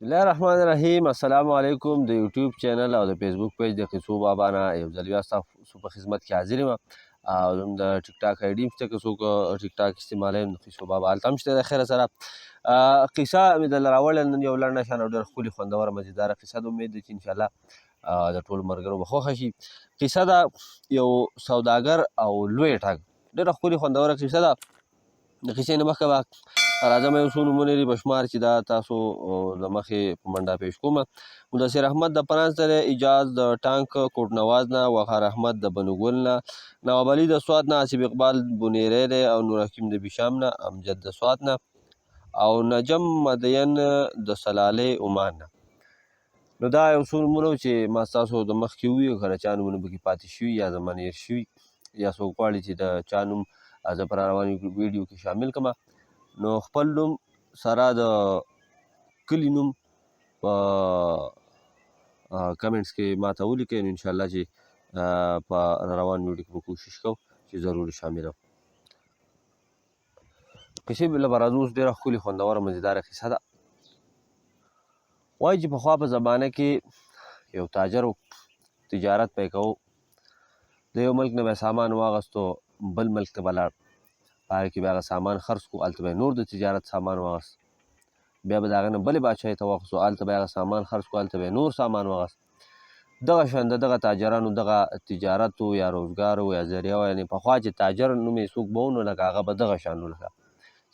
بسم الله الرحمن الرحیم. السلام علیکم. د یوټیوب چینل او د فیسبوک پیج د قصو بابا نه یو ځل بیا ستاسو په خدمت کې حاضر یم او د ټیک ټاک آی ډي شته که څوک ټیک ټاک استعمالوي نو قصو بابا هلته هم شته د خیره سره. قصه مې درله راوړې نن یو لنډه شان او ډېره ښکلې خوندوره مزیداره قصه ده. امید دی چې انشاءالله د ټولو ملګرو به خوښه شي. قصه ده یو سوداګر او لوی ټګ. ډېره ښکلې خوندوره قصه ده. د قصې نه مخکې به راځم یو څو نومونه دي په شمار چې دا تاسو د مخې په منډه پیش کوم. مدثر احمد د فرانس نه، اجاز د ټانک کوټ نواز نه، وقار احمد د بنوګل نه، نواب علي د سوات نه، آصف اقبال بونیری دی او نور حکیم د بیشام نه، امجد د سوات نه او نجم مدین د سلالې عمان نه. نو دا یو څو نومونه چې ما ستاسو د مخکې وویل، که د چا نومونه پکې پاتې شوي یا زما نه هېر شوي یا څوک غواړي چې د چا نوم زه په رارواني ویډیو کې شامل کړم نو خپل نوم سره د کلي نوم په کمنټس کې ماته ولیکئ. نو انشاءالله چې په روان ویډیو کې به کوشش کوو چې ضروري شامله کړو. قصې له به راځو. اوس ډېره ښکلې خوندوره مزیداره قصه ده. وایي چې پخوا په زمانه کې یو تاجر تجارت پې کوو. د یو ملک نه به سامان واغستو بل ملک ته به لاړ، په هغه کې به هغه سامان خرڅ کړو، هلته به یې نور د تجارت سامان واغست. بیا به د هغه نه بلې بادشاهۍ ته واخیستو، هلته به یې هغه سامان خرڅ کړو، هلته به یې نور سامان واغست. دغه شان د دغه تاجرانو دغه تجارت و یا روزګار و یا ذریعه و. یعنې پخوا چې تاجر نوم یې څوک به و نو لکه هغه به دغه شان و، لکه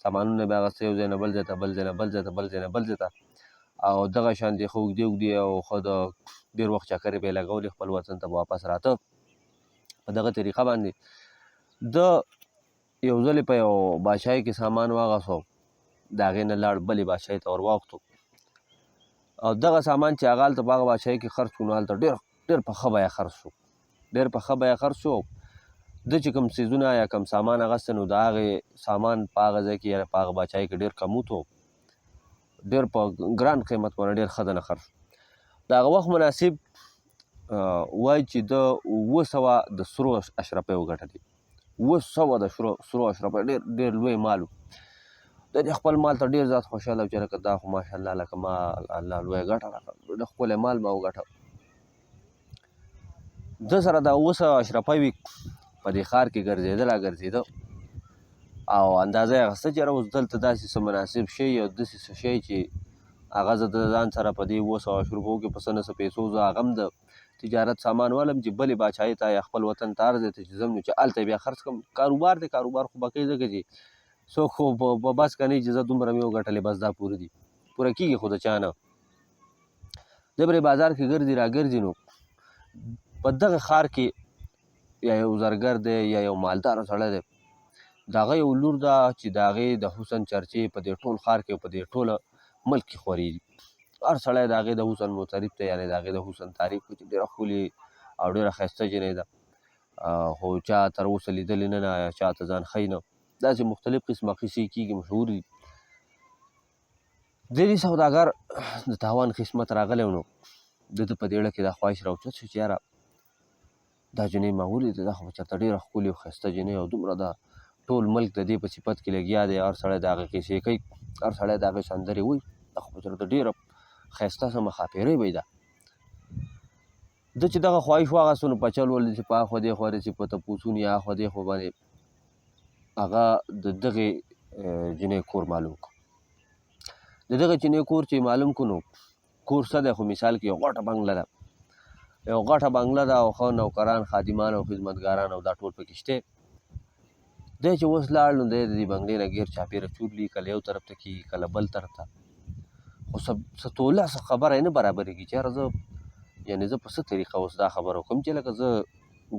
سامانونه به یې اخیسته یو ځای نه بل ځای ته، بل ځای نه بل ځای ته، بل ځای نه بل ځای ته، او دغه شان د ښه اوږدې اوږدې او ښه د ډېر وخت چکرې به یې لګولې، خپل وطن ته به واپس راته. په دغه طریقه باندې د یو ځل په یو بادشاهۍ کې سامان واغست او د هغې نه لاړ بلې بادشاهۍ ته ور واوښتو او دغه سامان چې هغه هلته په هغه بادشاهۍ کې خرڅ کړو نو هلته ډېر په ښه بیه خرڅ شو، ډېر په ښه بیه خرڅ شو. ده چې کوم څیزونه یا کوم سامان اخیستی نو د هغې سامان په هغه ځای کې یا په هغه بادشاهۍ کې ډېر کموت و، ډېر په ګران قیمت باندې ډېر ښه دنه خرڅ شو. د هغه وخت مناسب وایي چې ده 700 د سرو اشرفۍ وګټلې. 700 د سرو اشرفۍ ډېر لوی مال و. د دې خپل مال ته ډېر زیات خوشحاله و چې لکه دا خو ماشاءالله لکه ما الله لویه ګټه راکړه، ډېر ښکلی مال ما وګټه. ده سره دا 700 اشرفۍ وي، په دې ښار کې ګرځېده او اندازه یې اخیسته چې یاره اوس دلته داسې څه مناسب شی او داسې څه شی چې هغه زه د ځان سره په دې 700 اشرفو کې په څه نه څه پیسو زه هغه هم د تجارت سامان والم چې بلې بادشاهۍ ته یا خپل وطن ته هر ځای ته چې ځم نو چې هلته بیا خرڅ کړم. کاروبار دی، کاروبار خو به کوي ځکه چې څوک خو په بس که نه چې زه دومره مې وګټلې بس دا پوره دي، پوره کېږي خو د چا نه. دی به بازار کې ګرځي راګرځي نو په دغه ښار کې یا یو زرګر دی یا یو مالداره سړی دی، د هغه یو لور ده چې د هغې د حسن چرچې په دې ټول ښار کې او په دې ټوله ملک کې خورېږي. هر سړی د هغې د حسن معترف دی، یعنې د هغې د حسن تعریف کوي چې ډېره ښکلې او ډېره ښایسته جینۍ ده، خو چا تر اوسه لیدلې نه ده یا چا ته ځان ښیي نه. داسې مختلف قسمه قصې کېږي، مشهور دي. د دې سوداګر د تاوان قسمت راغلی نو د ده په دېړه کې دا خواهش راوچت شو چې یاره دا جینۍ ما ولیده، دا خو چېرته ډېره ښکلې او ښایسته جینۍ او دومره ده، ټول ملک د دې په صفت کې لګیا دی، هر سړی د هغې قصې کوي، هر سړی د هغې سندرې وایي، دا خو چېرته ډېره ښایسته څه مخاپیرۍ به یې ده. ده چې دغه خواهش واخیستو نو پچل ولید چې په اخوا دېخوا رسي په تپوسونو یا اخوا دېخوا باندې هغه د دغې جینۍ کور معلوم کړو. د دغې جینۍ کور چې معلوم کړو نو کور څه دی خو مثال کې یو غټه بنګله ده، یو غټه بنګله ده او ښه نوکران خادمان او خدمتګاران او دا ټول پکې شته. دی چې اوس لاړ نو دی د دې بنګلې نه ګیر چاپېره چورلي، کله یو طرف ته کېږي کله بل طرف ته، خو څه توله څه خبره یې نه برابرېږي چې یاره زه یعنې زه په څه طریقه اوس دا خبره وکړم چې لکه زه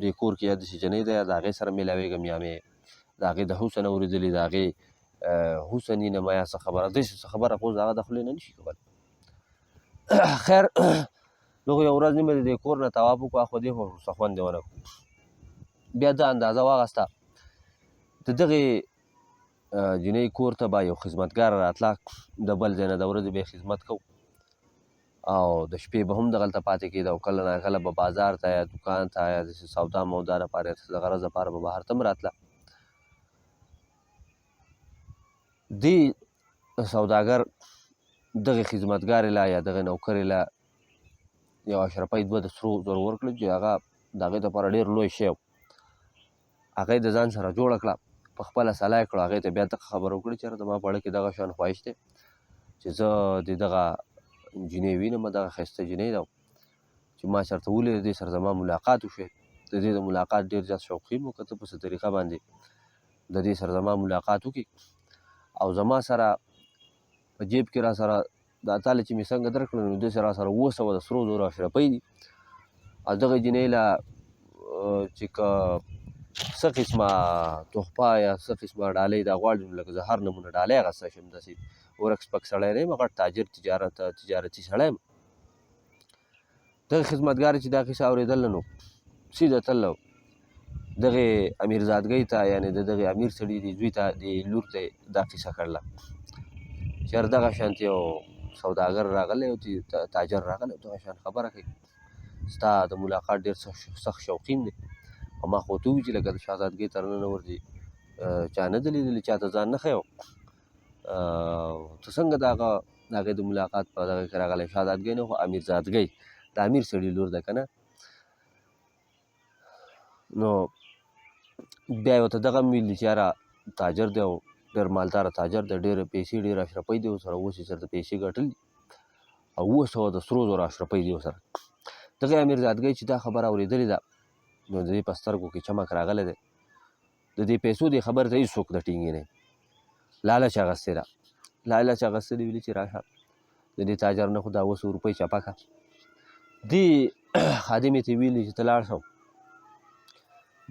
دې کور کې یا داسې جینۍ ده یا د هغې سره میلاوېږم یا مې د هغې د حسن اورېدلې، د هغې حسن یې نمایه څه خبره، داسې څه خبره خو اوس د هغه د خولې نه نه شي کولی. خیر دغه یو ورځ نیمه د دې کور نه طواف وکړو، اخوا دېخوا څه خوند یې ونه کړو. بیا ده اندازه واخیسته د دغې جینۍ کور ته به یو خدمتګار راتله، د بل ځای نه د ورځې به یې خدمت کوو او د شپې به هم دغلته پاتې کېده او کله ناکله به بازار ته یا دوکان ته یا داسې سودا مودا لپاره یا د غرض لپاره به بهر ته هم راتله. دې سوداګر دغې خدمتګارې له یا دغې نوکرې له یو اشرفۍ 2 د سرو زرو ورکړل چې هغه د هغې دپاره ډېر لوی شی و. هغه یې د ځان سره جوړه کړه، په خپله سلا یې کړه. هغې ته بیا دغه خبره وکړه چې یاره زما په اړه کې دغه شان خواهش دی چې زه د دغه نجلۍ وینم، دغه ښایسته نجلۍ ده چې ما چېرته ولیده، دې سره زما ملاقات وشوی. د دې د ملاقات ډېر زیات شوقي یم که ته په څه طریقه باندې د دې سره زما ملاقات وکړي او زما سره په جیب کې را سره دا تاله چې مې څنګه درکړه نو داسې را سره 700 د سرو زرو اشرفۍ دي او دغه جنۍ له چې که څه قسمه تحفه یا څه قسمه ډالۍ دا غواړي نو لکه زه هر نمونه ډالۍ اخیستی شم، داسې ورک سپک سړی نه یم، غټ تاجر تجارتي سړی یم. دغې خدمتګارې چې دا کیسه اورېدله نو سیده تلله دغې امیرزادګۍ ته یعنې د دغې امیر سړي د زوی ته د لور ته دا کیسه کړله چې یاره دغه شانتې یو سوداګر راغلی او تاجر راغلی او دغه شان خبره کوي، ستا د ملاقات ډېر سخت شوقین دی او ما خو ورته وویل چې لکه د شهزادګۍ تر ننه ورځې چا نه ده لیدلي، چا ته ځان نه ښیو، ته څنګه د هغې د ملاقات په دغه کې راغلی؟ شهزادګۍ نه خو امیرزادګۍ د امیر سړي لور ده که نه. نو بیا یې ورته دغه هم ویلي چې یاره تاجر دی او ډېر مالداره تاجر دی، ډېرې پیسې ډېر اشرفۍ دي ورسره، اوس یې چېرته پیسې ګټلي او 700 د سرو زرو اشرفۍ دي ورسره. دغې امیرزادګۍ چې دا خبره اورېدلې ده نو د دې په سترګو کې چمک راغلی دی، د دې پیسو دې خبرې ته هېڅوک نه ټینګې نه لالچ اخیستې ده، لالچ اخیستې ده، ویلي چې راشه د دې تاجر نه خو دا 200 روپۍ چپه کړه. دې خادمې ته ویلي چې ته لاړ شه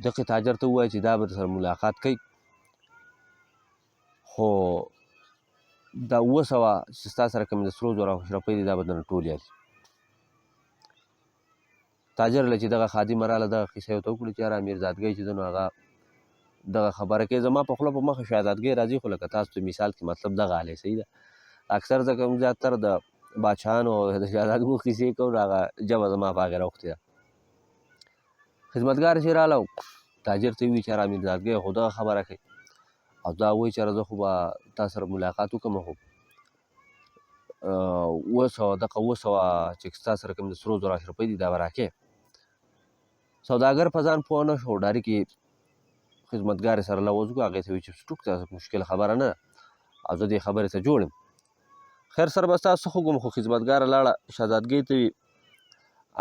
دغې تاجر ته ووایه چې دا به درسره ملاقات کوي خو دا 700 چې ستا سره کوم د سرو زرو اشرفۍ دي دا به درنه ټولې اخلي. تاجر له چې دغه خادمه راغله دغه قصه یې ورته وکړه چې یاره امیرزادګۍ چې ده نو هغه دغه خبره کوي، زما په خوله په مخه شهزادګۍ راځي خو لکه تاسو ته مثال کې مطلب دغه حال صحیح ده. اکثر ځکه موږ زیاتره د بادشاهانو او د شهزادګو کیسې کوو نو هغه ژبه زما په هغې راوښتې ده. خدمتګار چې راغله تاجر ته یې وویل چې یاره امیرزادګۍ خو دغه خبره کوي او دا وایي چې یاره زه خو به تا سره ملاقات وکړم خو 700 دغه 700 چې ستا سره کوم د سرو زرو اشرفۍ دي دا به راکړې. سوداګر په ځان پوه نه شو، ډایرکټ یې خدمتګارې سره لوظ وکړو، هغې ته وایي چې ټوک ته مشکله خبره نه ده او زه دې خبرې ته جوړ یم. خیر سره به ستا څه خو کوم خو خدمتګاره لاړه شهزادګۍ ته وي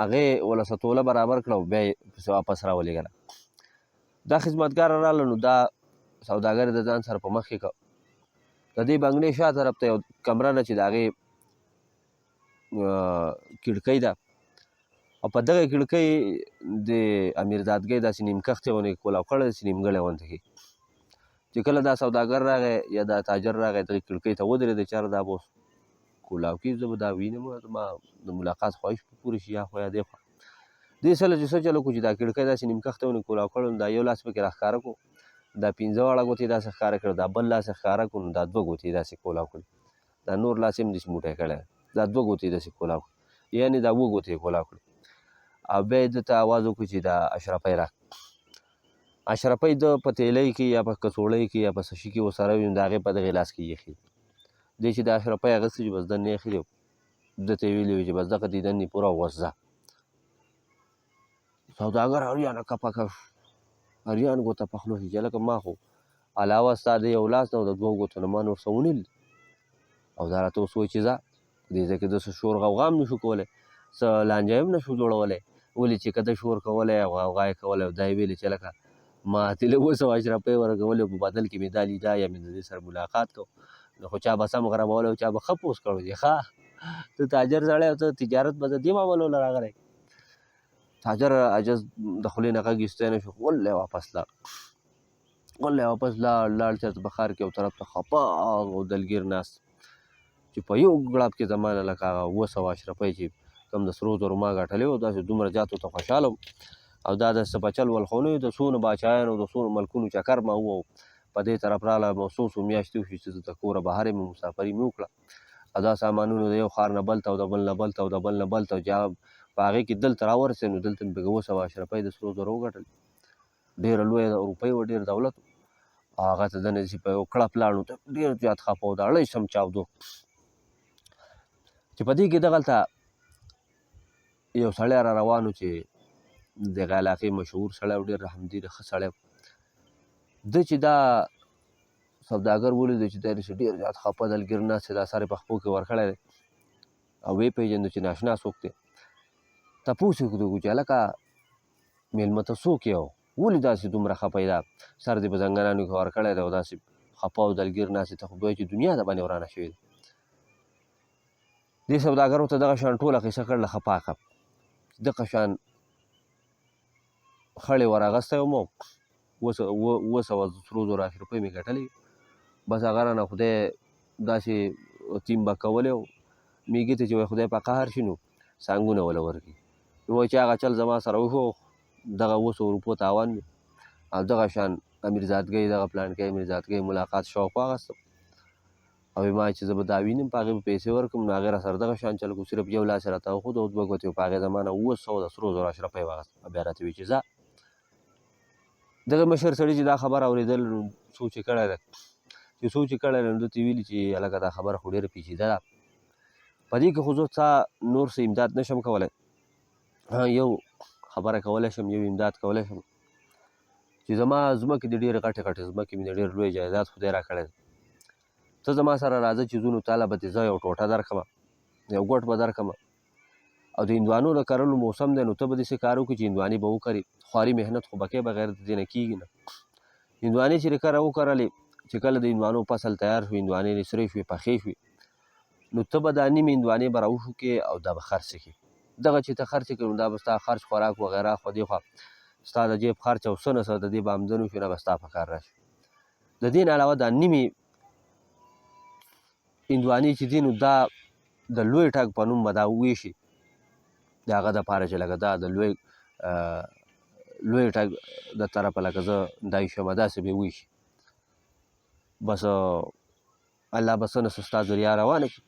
هغې ولله څه توله برابر کړه او بیا یې پسې واپس راولېږله. دا خدمتګاره راغله نو دا سوداګر د ځان سره په مخ کې کړه، د دې بنګلې شا طرف ته یو کمره ده چې د هغې کړکۍ ده او په دغه کړکۍ د امیرزادګۍ داسې نیمکښتې غوندې کولاو کړی داسې نیمګړی غوندې کې چې کله دا سوداګر راغی یا دا تاجر راغی دغې کړکۍ ته ودرېده چې یاره دا به اوس کولاو کېږي، زه به دا وینم زما د ملاقات خواهش به پوره شي یا خو یا دی خوا. دې سره چې څه چل وکړو چې دا کړکۍ داسې نیمکښته غوندې کولاو کړی نو دا یو لاس پکې راښکاره کړو، دا 15 واړه ګوتې یې داسې ښکاره کړه، دا بل لاس یې ښکاره کړو نو دا 2 ګوتې یې داسې کولاو کړي، دا نور لاس یې هم داسې موټی کړی دا 2 ګوتې یې داسې کولاو کړي یعنې دا 7 ګوتې یې کولاو کړي او بیا یې ده ته اواز وکړو چې دا اشرفۍ راکړه. اشرفۍ ده په تیلۍ کې یا په کڅوړۍ کې یا په څه شي کې ورسره وي نو د هغې په دغې لاس کې یې ایښي دی چې د اشرفۍ اخیستې چې بس دننه یې ایښي دی ده ته یې ویلي وي چې بس دغه دې دننې پوره وغورځه. سوداګر حیرانه کپه کپ شو، حیران ګوته په خوله شي چې هلکه ما خو علاوه ستا د یو لاس نه او د 2 ګوتو نه ما نور څه ونه لیدل او دا راته اوس وایي چې ځه په دې ځای کې ده څه شور غوغا هم نشو کولی، څه لانجه هم نشو جوړولی، ولې چې که ده شور کولی او غوغا یې کولی او دا یې ویلې چې هلکه ما اتې له 700 اشرفۍ ورکولې په بدل کې مې دا لیده یا مې د دې سره ملاقات کو نو خو چا به سم غرمولی او چا به ښه پوس کړو چې ښه ته تاجر سړی او ته تجارت به د دې معاملو نه راغلی. تاجر عجز د خولې نه غږ ایستی نه شو، غلی واپس لاړ چېرته په ښار کې یو طرف ته خپه او دلګیر ناست چې په یو ګړاپ کې زما نه لکه هغه 700 اشرفۍ چې کوم د سرو زرو ما ګټلې وو داسې دومره زیاتو ته خوشحاله وم او دا داسې بچل ول خو نه وي، د څونه باچایانو د څونه ملکونو چکر ما ووهو په دې طرف راغله څو میاشتې وشوې چې زه د کوره بهر یم مسافري مې وکړه او دا سامانونه د یو ښار نه بل ته او د بل نه بل ته او د بل نه بل ته چې هغه په هغې کې دلته راورسېد نو دلته مې پکې 700 اشرفۍ د سرو زرو وګټل، ډېره لویه روپۍ وه، ډېر دولت و او هغه ته دننه چې په یو کړپ لاړ نو ډېر زیات خفه و، د اړۍ سم چاودو چې په دې کې دغلته یو سړی را روان و چې دغه علاقې مشهور سړی و، ډېر رحمدل ښه سړی و. ده چې دا سوداګر ولیدو چې دی داسې ډېر زیات خفه دلګیر ناست دی، دا سر یې په خپو کې ورکړی دی او ویې پېژندو چې ناشنا څوک دی. تپوس یې وکړو چې هلکه مېلمه ته څوک یې او ولې داسې دومره خفه یې، دا سر دې په زنګنانو کې ورکړی دی او داسې خفه او دلګیر ناست دی، ته خو ګویا چې دنیا د باندې ورانه شوې ده. دې سوداګر ورته دغه شان ټوله قصه کړله ښه پاکه. دغه شان خړې ور اغستی وم او 200 روپۍ مې ګټلې. بس هغه رانه خدای داسې تیم به کولی و میږي ته چې وایي خدای په قهر شي نو سانګونه وله ورکړي. نو وایي چې هغه چل زما سره وشو، دغه 200 روپو تاوان مې او دغه شان امیرزادګۍ دغه پلانکۍ امیرزادګۍ ملاقات شوق واخیستم او ما چې زه به دا وینم په هغې به پیسې ورکړم. نو هغې را سره دغه شان چل کړو، صرف یو لاس یې راته وښود او 2 ګوتې په هغې زما نه 200 د سرو زرو اشرفۍ واخیستم. بیا راته وایي چې ځه. دغه مشر سړي چې دا خبره اورېدل نو سوچ یې کړی دی، چې سوچ یې کړی دی نو ده ته ویلي چې هلکه دا خبره خو ډېره پیچیده ده، په دې کې خو زه څه نور څه امداد نه شم کولی. یو خبره کولی شم، یو امداد کولی شم چې زما ځمکې دې ډېرې غټې غټې ځمکې مې د ډېر لوی جایداد خدای را کړی دی. ته زما سره راځه چې ځو نو تاله به دې زه یو ټوټه درکړمه، یو ګوټ به درکړمه او د هندوانو د کرلو موسم دی نو ته به داسې کار وکړې چې هندوانې به وکرې. خواري محنت خو بکې بغیر د دې نه کېږي نه. هندوانې چې دې کره وکرلې، چې کله د هندوانو فصل تیار شو، هندوانې دې سرې شوې پخې شوې، نو ته به دا نیمې هندوانې به راوشو کې او دا به خرڅې کړې. دغه چې ته خرڅې کړې نو دا به ستا خرچ خوراک وغیره خو دې خوا ستا د جیب خرچ او څه نه څه د دې به آمدن وشي، نه به ستا په کار راشي. د دې نه علاوه دا نیمې هندوانې چې دي نو دا د لوی ټګ په نوم به دا وویشي، د هغه دپاره چې لکه دا د لوی ټګ د طرفه لکه زه دا ایښمه داسې به یې ویشي. بس الله به څه نه څه ستا ذریعه روانه کړي.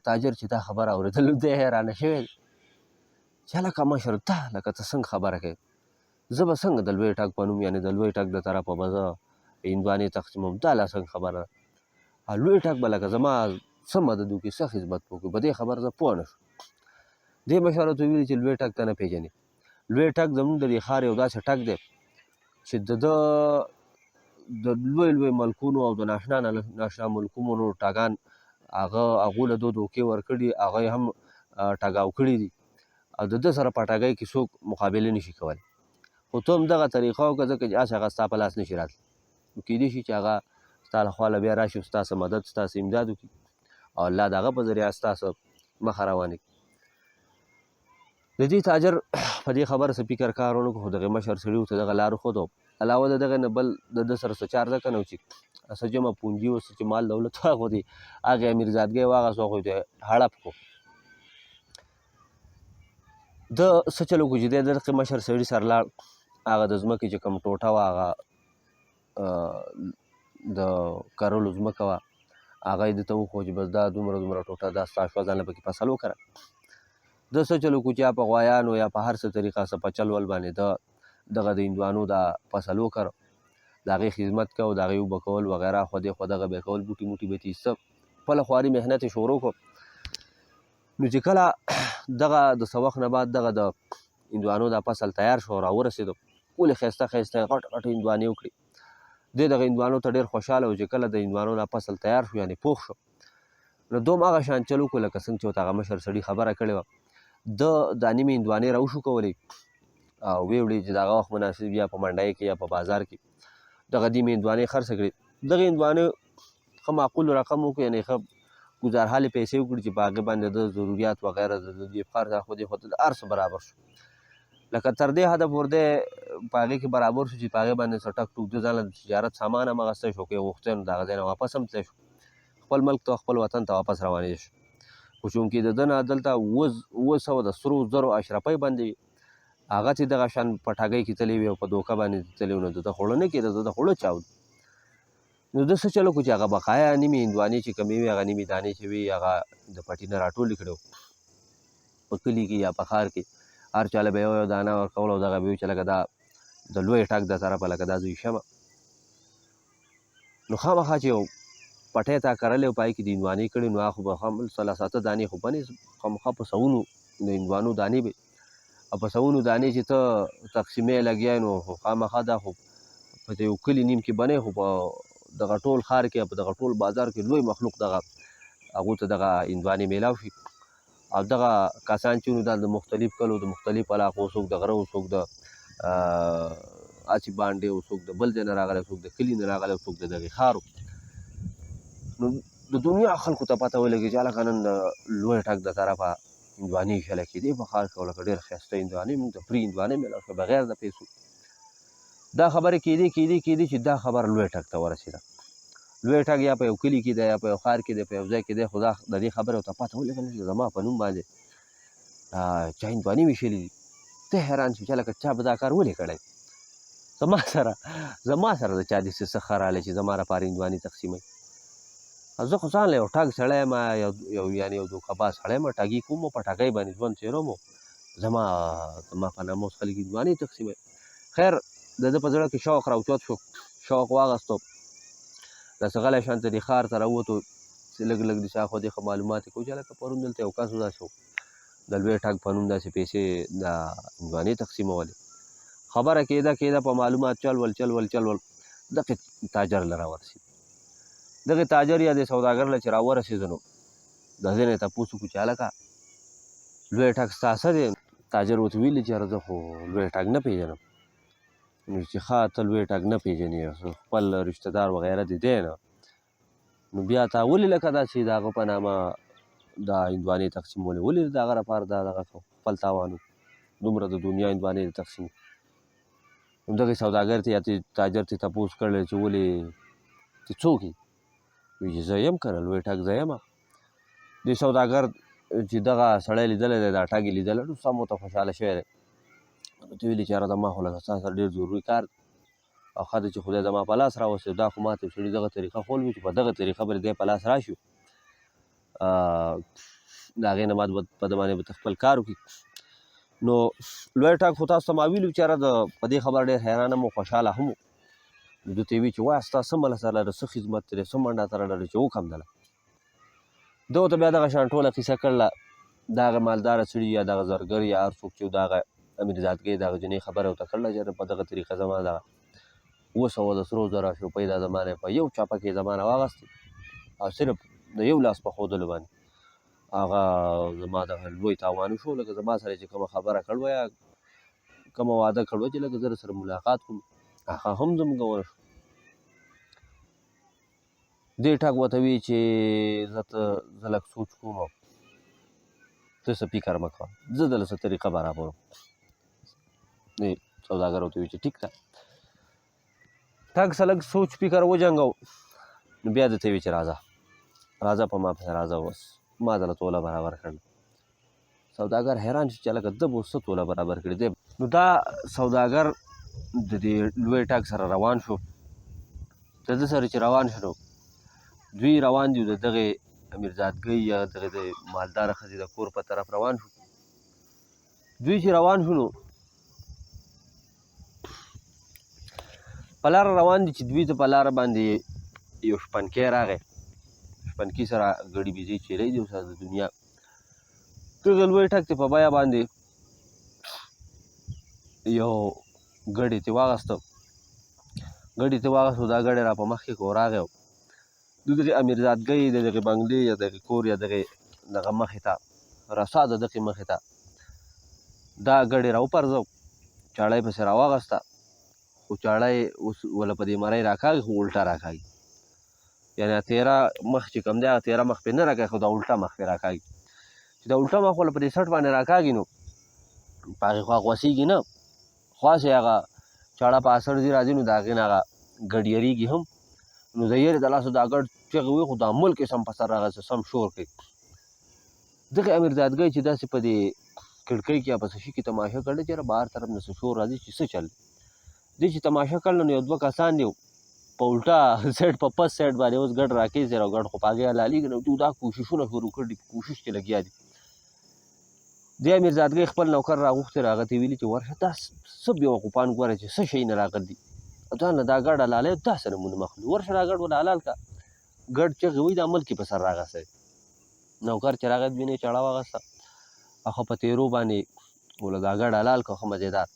تاجر چې دا خبره اورېدل دی حیرانه شوی دی چې هلکه مشر دا لکه ته څنګه خبره کوې، زه به څنګه د لوی ټګ په نوم یعنې د لوی ټګ د طرفه به زه هندوانې تقسیموم، دا لا څنګه خبره ده. لوی ټګ به لکه زما څه مدد وکړي، څه خدمت وکړي، په دې خبره زه پوه نه شوم. دې مشر ورته ویلي چې لوی ټګ ته نه پېژنې. لوی ټګ زموږ د دې ښار یو داسې ټګ دی چې د لوی لوی ملکونو او د ناشنا ملکونو ټګان هغو له ده دوکې ورکړي، هغه یې هم ټګاو کړي دي او د ده سره په ټګۍ کې څوک مقابله نشي کولی. خو ته هم دغه طریقه وکړه ځکه چې هسې هغه ستا په لاس نشي راتلی. نو کیدای شي چې هغه ستا له خوا له بیا راشي او ستا څه مدد ستا څه امداد وکړي او الله د هغه په ذریعه ستا څه مخه روانه کړي. د دې تاجر په دې خبره څه فکر کار ونه کړو، خو دغه مشر سړي ورته دغه لار وښود او علاوه د دغه نه بل د ده سره څه چار ځکه نه و چې څه جمع پونجي و، څه چې مال دولت و، هغه دې هغې امیرزادګۍ واخیستو، هغوی ته یې هړپ کړو. ده څه چل وکړو چې دی د دغه مشر سړي سره لاړ، هغه د ځمکې چې کوم ټوټه وه هغه د کرلو ځمکه وه، هغه یې ده ته وښود چې بس دا دومره ټوټه دا ستا شوه، ځان له پکې فصل وکره. ده څه چل وکړو چې یا په غوایانو یا په هر څه طریقه څه په چل ول باندې ده دغه د هندوانو دا فصل وکره، د هغې خدمت کو، د هغې اوبه کول وغیره خو دې خوا دغه به یې کول، بوټي موټي به یې ایسته، خپله خواري محنت یې شروع کړو. نو چې کله دغه د څه وخت نه بعد دغه د هندوانو دا فصل تیار شو او راورسېدو، ولې ښایسته ښایسته غټ غټ هندوانې وکړې. دی دغه هندوانو ته ډېر خوشحاله و چې کله د هندوانو دا فصل تیار شو یعنې پوخ شو، نو دوم هغه شان چل وکړو لکه څنګه چې ورته هغه مشر سړي خبره کړې وه. ده دا نیمې هندوانې راوشو کولې او ویې وړې چې د هغه وخت مناسب یا په منډۍ کې یا په بازار کې دغه نیمې هندوانې خرڅه کړې. دغې هندوانې ښه معقول رقم وکړو، یعنې ښه ګزارحالې پیسې وکړي چې په هغې باندې د ضروریات وغیره د جیب خرڅ خو دې خو د هر څه برابر شو، لکه تر دې حده پورې دی په هغې کې برابر شو چې په هغې باندې څه ټک ټوک د ځان له تجارت سامان هم اخیستی شو، که یې غوښتی نو د هغه ځای نه واپس هم تللی شو، خپل ملک ته خپل وطن ته واپس روانېدی شو. خو چونکې د ده نه دلته 200 د سرو زرو اشرفۍ باندې هغه چې دغه شان په ټګۍ کې تللی وي او په دوکه باندې تللی وي نو د ده خوړه نه کېده، د ده خوړه چاود. نو ده څه چل وکړو چې هغه بقایا نیمې هندوانې چې کومې وي هغه نیمې دانې چې وي هغه د پټي نه راټولې کړې په کلي کې یا په ښار کې هر چا له به یو دانه ورکول او دغه به وي چې لکه دا د لوی ټګ د طرفه لکه دا زه ایښمه. نو خامخا چې یو پټی تا کرلی او پای کې د هندوانې کړي نو هغه خو به هم سلا ساته دانې خو بنې خامخا په سوونو د هندوانو دانې به او په سوونو دانې چې ته تقسیمې لګیا نو خامخا دا خو په یو کلي نیم کې بنې خو په دغه ټول ښار کې په دغه ټول بازار کې لوی مخلوق دغه هغو ته دغه هندوانې میلاو شي او دغه کسان چې نو دا د مختلف کلو د مختلف علاقو څوک د غره څوک د هسې بانډې او څوک د بل ځای نه راغلی څوک د کلي نه راغلی څوک د دغې ښارو نو د دنیا خلکو ته پته ولګي چې هلکه نن د لوی ټک د طرفه هندوانې ایښله کېدې په ښار کې او لکه ډېره ښایسته هندوانې موږ ته فري هندوانې میلاو شوه بغیر د پیسو دا خبرې کېدې چې دا خبره لوی ټک ته ورسېده لوی ټک یا په یو کلي کې دی یا په یو ښار کې دی په یو ځای کې دی خو دا د دې خبرې ورته پته ولګله چې زما په نوم باندې چا هندوانې ویشلي دي ته حیران شو چې هلکه چا به دا کار ولې کړی زما سره د چا داسې څه ښه راغلی چې زما لپاره هندوانې تقسیموي زه خو ځان له یو ټګ سړی یم یعنې یو دوکهباز سړی یم ټګي کوم په ټګۍ باندې ژوند تېروم زما په نامه اوس خلک هندوانې تقسیموي خیر د ده په زړه کې شوق راوچت شو شوق واغستو داسې غلی شانته دې ښار ته راووتو چې لږ د شاخوا دېخوا معلومات یې کوو چې هلکه پرون دلته یو کس و داسې د لوی ټګ په نوم داسې پیسې د هندوانې تقسیمولې خبره کېده په معلومات چل ول دغې تاجر له راورسېد دغې تاجر یا د سوداګر له چې راورسېدو نو د هغې نه یې تپوس وکړو چې هلکه لوی ټګ ستا څه دی تاجر ورته ویلي چې یاره زه خو لوی ټګ نه پېژنم نو چې ښه ته لوی ټګ نه پېژنې خپل رشته دار وغیره دې دی نه نو بیا تا ولې لکه داسې د هغه په نامه دا هندوانې تقسیمولې ولې د هغه لپاره دا دغه خپل تاوان دومره د دنیا هندوانې تقسیم نو دغې سوداګر ته یا تاجر ته تپوس کړی چې ولې ته څوک یې وایي چې زه یم که نه لوی ټګ زه یم دې سوداګر چې دغه سړی لیدلی دی دا ټګ یې لیدلی نو سم ورته خوشحاله شوی دی ورته ویلي چې یاره زما خو لکه ستا سره ډېر ضروري کار دی او ښه دی چې خدای زما په لاس راوستې دا خو ماته یو سړي دغه طریقه ښوولې وي چې په دغه طریقه به دی په لاس راشي د هغې نه بعد په ده باندې به ته خپل کار وکړي نو لوی ټګ خو تاسو ته ما ویلي چې یاره په دې خبره ډېر حیرانه م او خوشحاله هم و نو ده ته یې وي چې وایه ستا څه مله سره لرې څه خدمت دی څه منډه سره لرې چې وکړم دله ده ورته بیا دغه شان ټوله کیسه کړله د هغه مالداره سړي یا دغه زرګر یا هر څوک چې د هغه امیرزادګۍ دغه جنۍ خبره ورته کړله چې په دغه طریقه زما دغه 200 د سرو زرو روپۍ دا زما نه په یو چاپه کې زما نه واغستې او صرف د یو لاس په ښودلو باندې هغه زما دغه لوی تاوان وشو لکه زما سره چې کومه خبره کړې وه یا کومه وعده کړې وه چې لکه زه سره ملاقات کوم هغه هم زموږ ونه شو دې ټګ ورته وایي چې زه لږ سوچ کوم ته څه فکر مه کوه زه دله څه طریقه برابروم سوداګر ورته وایي چې ټیک ده ټګ څه لږ سوچ فکر وجنګو نو بیا درته وایي چې راځه په ما پسې راځه اوس ما دله توله برابر کړل سوداګر حیران شو چې هلکه ده به اوس څه توله برابر کړي دی نو دا سوداګر د دې لوی ټګ سره روان شو د ده سره چې روان شو نو دوی روان دي د دغې امیرزادګۍ یا دغې د مالداره ښځې د کور په طرف روان شو دوی چې روان شو نو په لاره روان دي چې دوی ته په لاره باندې یو شپنکی راغی شپنکي سره ګړي بيزې چیرې دي اوس د دنیا دغه لوی ټګ ته په بیه باندې یو ګړی ترې واغسته دا ګړی را په مخکې کړو راغی د دغې امیرزادګۍ د دغې بنګلې یا دغې کور یا دغې مخې ته رسا د دغې مخې ته دا ګړی را وپرځو چاړه یې پسې را واغسته خو چاړه یې اوس وله په دې مرۍ راکاږي خو الټه راکاږي یعنې تیره مخ چې کوم دی هغه تیره مخ پرې نه راکاږي خو دا الټه مخ پرې راکاږي چې دا الټه مخ وله په دې سټ باندې راکاږي نو په هغې خوا غوسېږي نه خواصې هغه چاړه په اسړ ځي راځي نو د هغې نه هغه ګډ یریږي هم نو د یېرې د لاسه دا ګډ چغې وي خو دا ملک یې سم په سر راغی سم شور کوي دغې امیرزادګۍ چې داسې په دې کړکۍ کې یا په څه شي کې تماشه کړله چې یاره بهر طرف نه څه شور راځي چې څه چل دې چې تماشه کړله نو یو دوه کسان دي په الټا سایډ په پس سایډ باندې اوس ګډ راکېږي او ګډ خو په هغې حلالېږي نو دوی دا کوششونه شروع کړي په کوشش کې لګیا دي دې امیرزادګۍ خپل نوکر راغوښتې هغه ته یې ویلي چې ورشه دا څه بېوقوفان ګوره چې څه شی نه راغلی دي ځان له دا ګډ حلالۍ داسې نمونه مخلي ورشه دا ګډ ول حلال که ګډ چغې وایي دا ملکې په سر راغستی. نوکر چې راغی وینې چاړه واغسته او ښه په تیرو باندې ولو دا ګډ حلال کړه ښه مزېدار.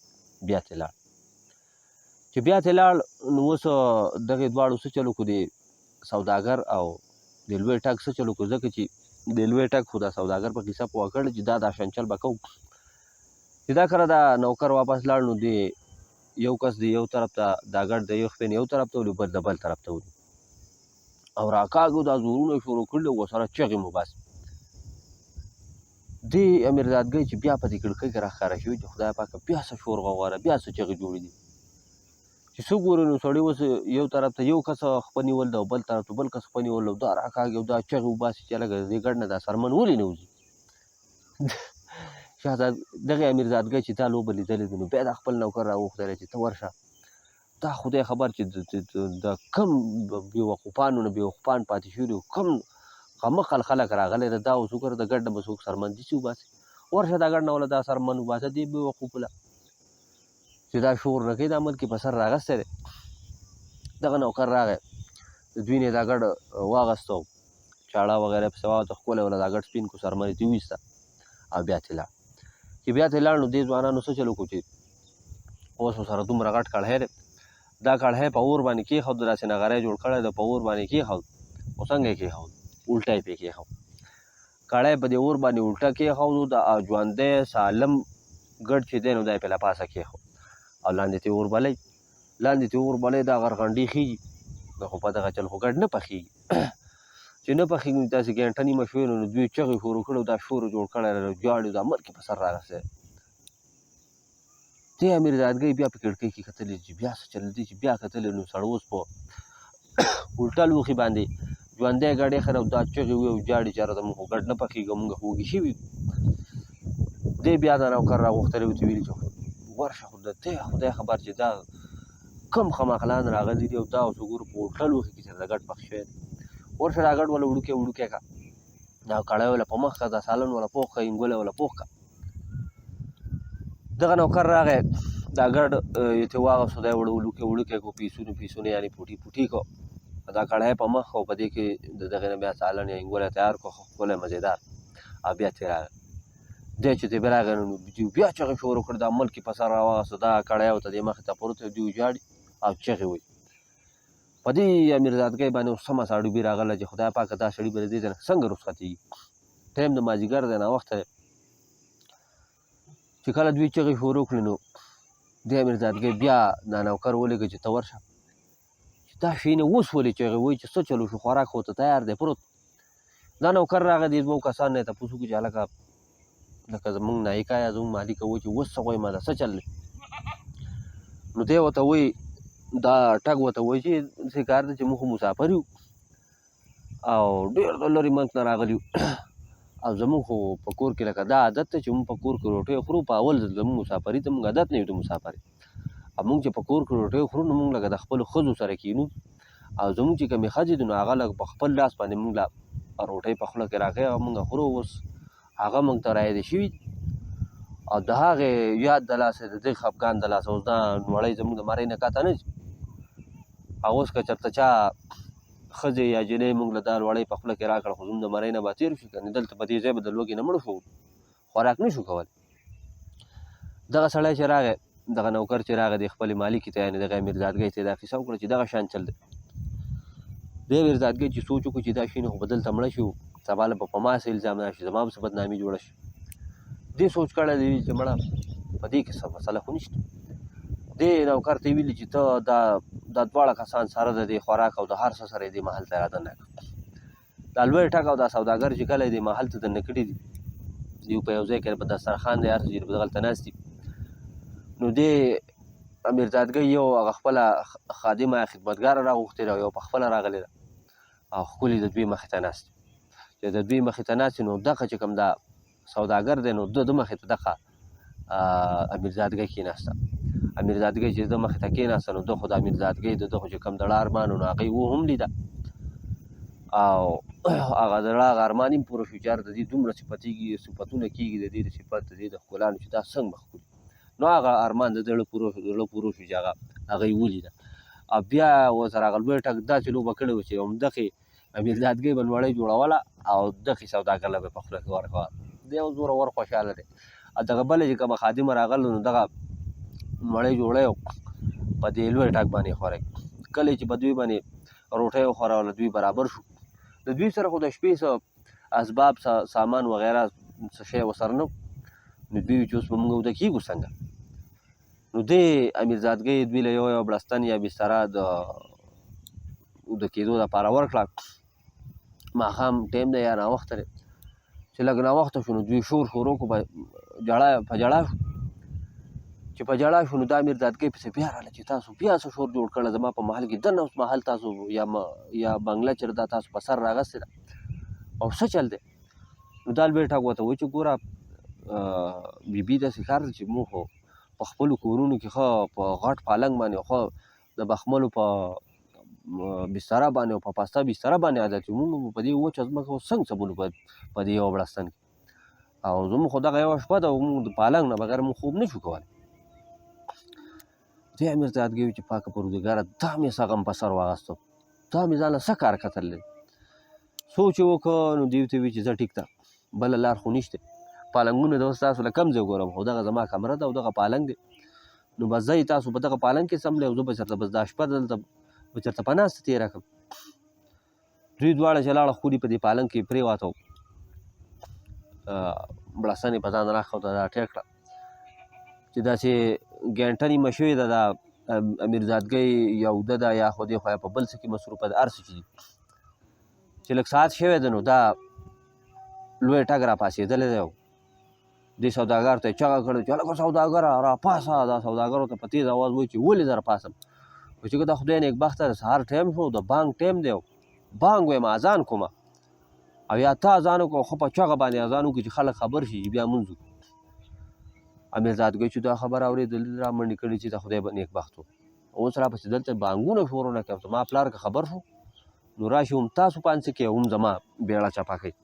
بیا ترې لاړ. چې بیا ترې لاړ نو اوس دغې دواړو څه چل وکړو د سوداګر او د لوی ټګ څه چل وکړو ځکه چې د لوی ټګ خو دا سوداګر په کیسه پوه کړی چې دا شنچل به کوو. چې دا کله دا نوکر واپس لاړ نو د یو کس د یو طرف ته دا ګډ د یو خپین یو طرف ته ولي بل د بل طرف ته ولي او راکاږو دا زورونه شروع کړي او ورسره چغې مو باسي. دې امیرزادګۍ چې بیا په دې کړکۍ کې راښکاره شوي چې خدای پاکه بیا څه شور غوغاره بیا څه چغې جوړې دي چې څه ګورې نو سړی اوس یو طرف ته یو کس خپه نیول ده او بل طرف ته بل کس خپه نیول ده او دا راکاږي او دا چغې وباسي چې هلکه د دې ګډ نه دا سرمن ولې نه وځي. دغې امیرزادګۍ چې دا لوبه لیدلې ده نو بیا دا خپل نوکر راوغوښتلی چې ته ورشه دا خدای خبر چې د کم بېوقوفانو نه بېوقوفان پاتې شوي دي کم خمقل خلک راغلی ده دا اوس وګوره د ګډ نه به څوک سرمندي چې وباسي ورشه دا ګډ نه وله دا سرمن وباسه دې بېوقوفه له چې دا شور نه کوي دا ملک یې په سر راغستی دی. دغه نوکر راغی د دوی نه دا ګډ واغسته چاړه وغیره پسې واوته ښکلی وله دا ګډ سپین کو سرمن یې ترې وایسته او بیا ترې لاړ. چې بیا ترې لاړ نو دې ځوانانو څه چل وکړو چې اوس ورسره دومره غټ کړهی دی دا کړهی په اور باندې کېښود داسې نغری جوړ کړی ده په اور باندې کېښود خو څنګه یې کېښود الټه یې پرې کېښود. کړی په دې اور باندې الټه کېښودو د ژوندی سالم ګډ چې دی نو دا یې پې له پاسه کېښود او لاندې ته یې اور بلی دا غرغنډې خېږي دا خو په دغه چل خو ګډ نه پخېږي چې نه پخېږي نو داسې ګینټه نیمه شوې نو دوی چغې شروع کړې او دا شور یې جوړ کړی جاړې دا ملک یې په سر راغستی. دې امیرزادګۍ بیا په کړکۍ کې کتلې چې بیا څه چل دی چې بیا کتلې نو سړی اوس په الټه لوښي باندې ژوندی ګډ ایښی او دا چغې وې او جاړې چې یاره زموږ خو ګډ نه پخېږي مونږ خو وږي شوي یو. دې بیا دا نوکر راغوښتلی ورته ویلي چې ورشه خو د خدای خبر چې دا کم خماقلان راغلي دي او دا اوس وګورو په الټه لوښي کې چې دا ګډ پخ شوی دی ورشه دا ګډ وله وړوکی وړوکی که دا کړی وله په مخ که دا سالن وله پوخ که هینګولی وله پوخ که. دغه نوکر راغی دا ګډ یې ترې واغستو دا یې وړوکی وړوکی کړو پیسونه یعنې پوټي پوټي کړو دا کړی په مخ او په دې کې د دغې نه بیا سالن یا هینګولی تیار کړو ښکلی مزېدار او بیا ترې راغی. دی چې ترې بیا راغی نو بیا چغې شروع کړې دا ملک یې په سر راواغسته دا کړی ورته دې مخې ته پروت دی دوی جاړي او چغې وایي. په دې امیرزادګۍ باندې اوس سمه ساړوبي راغله چې خدای پاکه دا سړي به د دې ځای نه څنګه رخصتېږي ټایم د مازدیګر دی ناوخته دی. چې کله دوی چغې شروع کړې نو دې امیرزادګۍ بیا دا نوکر ولېږه چې ته ورشه چې دا شی نه اوس ولې چغې وایي چې څه چل وشو خوراک خو ته تیار دی پروت. دا نوکر راغی دې دوو کسانو نه یې تپوس وکړو چې هلکه لکه زمونږ نایکه یا زمونږ مالکه وایي چې اوس څه غواړې ما ته څه چل دی نو دی ورته وایي دا ټګ ورته وایي چې داسې کار دی چې موږ خو مسافر یو او ډېر د لرې ملک نه راغلي یو او زمونږ خو په کور کې لکه دا عادت دی چې مونږ په کور کې روټۍ خورو په اول ځل زمونږ مسافري ته مونږ عادت نه یو د مسافرۍ او مونږ چې په کور کې روټۍ خورو نو مونږ لکه د خپلو ښځو سره کښېنو او زمونږ چې کومې ښځې دي نو هغه لږ په خپل لاس باندې مونږ له روټۍ په خوله کې راکوي او مونږ خورو اوس هغه مونږ ته رایادې شوي او د هغې یاد د لاسه د دې خفګان د لاسه اوس دا نوړی زمونږ د مرۍ نه کاته نه ځي او اوس که چېرته چا ښځې یا جنۍ مونږ له دا لوړی په خوله کې راکړه خو زموږ د مرۍ نه به تېر شو که نه دلته په دې ځای به د لوږې نه مړ شو خوراک نه شو کولی. دغه سړی چې راغی دغه نوکر چې راغی د خپلې مالکې ته یعنې دغه امیرزادګۍ ته یې دا کیسه وکړه چې دغه شان چل دی. دې امیرزادګۍ چې سوچ وکړو چې دا شي نه خو به دلته مړه شي سبا له به په ما څه الزام راشي زما به څه بدنامي جوړه شي. دې سوچ کړی دی چې مړه په دې کې څه مسله خو نشته. دې نوکر ته یې ویلي چې ته دا دواړه کسان سره د دې خوراک او د هر څه سره یې دې محل ته رادننه کړه. دا لوی ټګ او دا سوداګر چې کله یې دې محل ته دننه کړي دي دوی په یو ځای کې په دسترخوان دی هر څه چې دغلته ناست دي نو دې امیرزادګۍ یو هغه خپله خادمه یا خدمتګاره راغوښتې ده او یو په خپله راغلې ده او ښکلي د دوی مخې ته ناست چې د دوی مخې ته ناست نو دغه چې کوم دا سوداګر دی نو د مخې ته دغه امیرزادګۍ کېناسته. امیرزادګۍ چې د مخې ته کېناسته نو ده خو د امیرزادګۍ د ده خو چې کوم دړه ارمان و نو هغه یې هم لیده او هغه دړه هغه ارمان هم پوره شو چې یار د دې دومره صفتونه کېږي د دې د صفت د دې د ښکلانو چې دا څنګه به ښکلي نو هغه ارمان د زړه پوره شو چې هغه یې ولیده او بیا ورسره هغه لوی ټګ داسې لوبه کړې وه چې همدغې امیرزادګۍ به نړۍ جوړوله او دغې سوداګر له به په خوله کې ورکوه. دی یو زورور خوشحاله دی. او دغه بله چې کومه خادمه راغله نو دغه مړۍ جوړی په دې لوی ټک باندې خوری. کله چې په دوی باندې روټۍ وخوروله دوی برابر شو. د دوی سره خو د شپې څه اسباب سامان وغیره څه شی ورسره نه نو دوی وي چې اوس به موږ اوده کېږو څنګه. نو دې امیرزادګۍ دوی له یو بړستن یا بستره د اوده کېدو دپاره ورکړه. ماښام ټایم دی یا ناوخته دی چې لږ ناوخته شو نو دوی شور شروع کړو په ژړا شو. چې په ژړا شو نو دا امیرزادګۍ پسې بیا راغله چې تاسو بیا څه شور جوړ کړی زما په محل کې دنه اوس محل تاسو یا بنګله چې دا تاسو په سر راغستې ده او څه چل دی. نو دا لوی ټک ورته وایي چې ګوره بیبي داسې کار دی چې موږ خو په خپلو کورونو کې ښه په غټ پالنګ باندې ښه د بخملو په بستره باندې او په پاسته بستره باندې عادت یو. موږ په دې وچه ځمکه اوس څنګه څملو په دې یوه بړستن کې او زموږ خو دغه یوه شپه ده او موږ د پالنګ نه بغیر موږ خوب نه شو کولی. دې امیرزادګۍ وایي چې پاکه پروردګاره دا مې څه غم په سر واخیسته، دا مې ځان له څه کار کتلی. سوچ یې وکړه نو دوی ورته وایي چې ځه ټیک ده بله لار خو نشته. پالنګونه د اوس تاسو له کم ځای ګورم خو دغه زما کمره ده او دغه پالنګ دی نو بس ځئ تاسو په دغه پالنګ کې څملی او زه به چېرته بس دا شپه دلته به چېرته په ناسته تېره کړم. دوی دواړه چې لاړه خولي په دې پالنګ کې پرېواته بړستن یې په ځان راښوته دا ټیټ کړه چې داسې ګینټه نیمه شوې ده دا امیرزادګۍ یا اوده ده یا خو دې خوا په بل څه کې مصروفه ده هر څه چې دي چې لږ ساعت شوی ده نو دا لوی ټک را پاڅېدلی دی. دې سوداګر ته یې چغه کړې چې هلکه سوداګره راپاڅه. دا سوداګر ورته په تېز اواز وایي چې ولې زه راپاڅم. وایي چې دا خدای نیکبخته د سهار ټایم شو د بانک ټایم دی بانک وایم اذان کومه او یا ته اذان وکړه خو په چغه باندې اذان وکړي چې خلک خبر شي چې بیا مونځ وکړو. امیرزادګۍ چې دا خبره اورېدلې را منډې کړې چې د خدای به نیکبخت و اوس راپسې دلته بانکونه شورونه کوي. زما پلار که خبر شو نو راشي هم تاسو پانسې کې هم زما بیړه چپه کوي.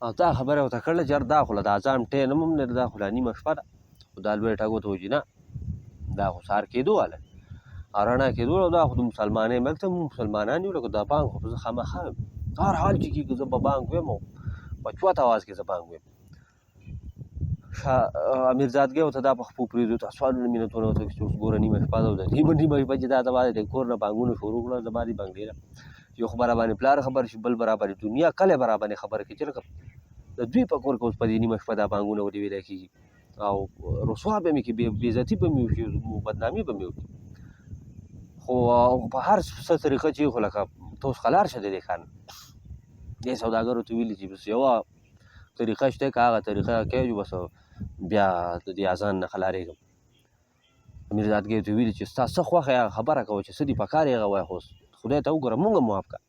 او دا خبره ورته کړله چې دا خو له د اذان ټایم هم نه دا خو لا نیمه شپه ده. خو دا لوی ټک ورته وایي چې نه دا خو سهار کېدو واله رڼا کېدو او دا خو د مسلمانۍ ملک ته موږ مسلمانان یو لکه دا بانک خو زه خامخا یم هر حال چې کېږي زه به بانک ویم او په چوت اواز کې زه بانک ویم. امیرزادګۍ ورته دا په خپو پرېږدو ته سوالونه منتونه ورته چې اوس ګوره نیمه شپه ده او د نیمه شپه چې دا زما د کور نه بانکونه شروع کړه زما دې بانکلې نه یو خو به راباندې پلار خبر شي بل به راباندې دنیا کله به راباندې خبره کړي چې لکه د دوی په کور کې اوس په دې نیمه شپه دا بانکونه ولې ویلی کېږي او رسوا به مې کړي بېعزتي به مې وشي بدنامي به مې وکړي. خو په هر څه طریقه چې خو لکه ته اوس خلار شه د دې کار نه. دې سوداګرو ته ویلي چې بس یوه طریقه شته که هغه طریقه کوي بس بیا د دې اذان نه خلارېږم. امیرزادګۍ ته ویلي چې ستا څه خوښه یې هغه خبره کوه چې څه دې په کار یې هغه وایه خو خدای ته وګوره مونږ هم معاف کړه.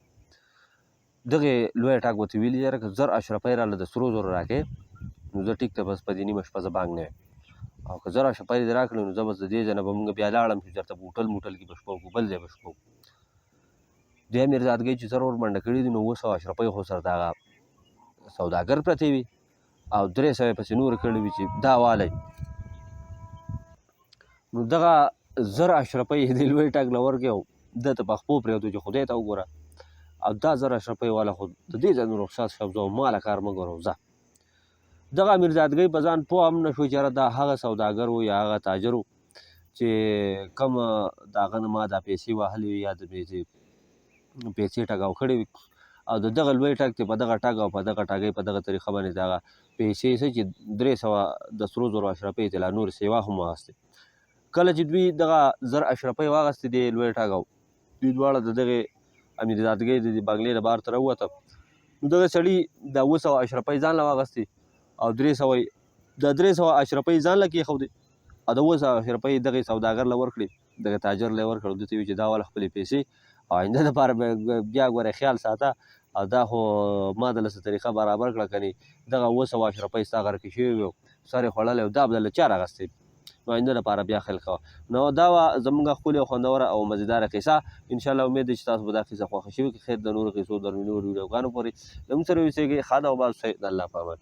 دغې لوی ټک ورته ویلي یاره که 1000 اشرفۍ راله د سرو زرو راکړې نو زه ټیک ته بس په دې نیمه شپه زه بانک نه یم او که 1000 اشرفۍ دې راکړې نو زه بس د دې ځای نه به مونږ بیا لاړم چې چېرته به هوټل موټل کې به شپه وکړو بل ځای به شپه وکړو. دې امیرزادګۍ چې سر ور منډه کړي دي نو 200 اشرفۍ خو سره د هغه سوداګر پرتې وي او 300 یې پسې نور کړي وي چې دا والی نو دغه 1000 اشرفۍ یې دې لوی ټک له ورکړې او ده ته په خپو پرېږدو چې خدای ته وګوره او دا 1000 اشرفۍ والا خو د دې ځای نه رخصت شه او زه ما له کار مه ګوره او ځه. دغه امیرزادګۍ په ځان پوه هم نه شو چې یاره دا هغه سوداګر و یا هغه تاجر و چې کوم د هغه نه ما دا پیسې وهلې وي یا د پیسې ټګاو کړې وي او د دغه لوی ټک چې په دغه ټګ او په دغه ټګۍ په دغه طریقه باندې د هغه پیسې څه چې 300 د سرو زرو اشرفۍ ته لا نور سیوا هم واخیستې. کله چې دوی دغه 1000 اشرفۍ واخیستې دې لوی ټګ او دوی دواړه د دغې امیرزادګۍ د بنګلې نه بهر ته راووته نو دغه سړي دا 200 اشرفۍ ځان له واخیستې او 300 اشرفۍ ځان له کېښودې او د 200 اشرفۍ دغې سوداګر له ورکړې دغه تاجر له یې ورکړه او ده ته ویل چې دا واله خپلې پیسې او آینده دپاره بیا ګوره خیال ساته او دا خو ما دله څه طریقه برابر کړه کنې دغه 200 اشرفۍ ستا غره کې شوي وي او سر یې خوړلی او دا به دله چا راغستی نو آینده دپاره بیا خیال کوه. نو دا وه زموږ ښکلې او خوندوره او مزیداره قصه. انشاءالله امید دی چې تاسو به دا قصه خوښه شوي که خیر د نورو قصو د نورو ویډیوګانو پورې له موږ سره اوسېږئ ښه ده او بس د الله په امان.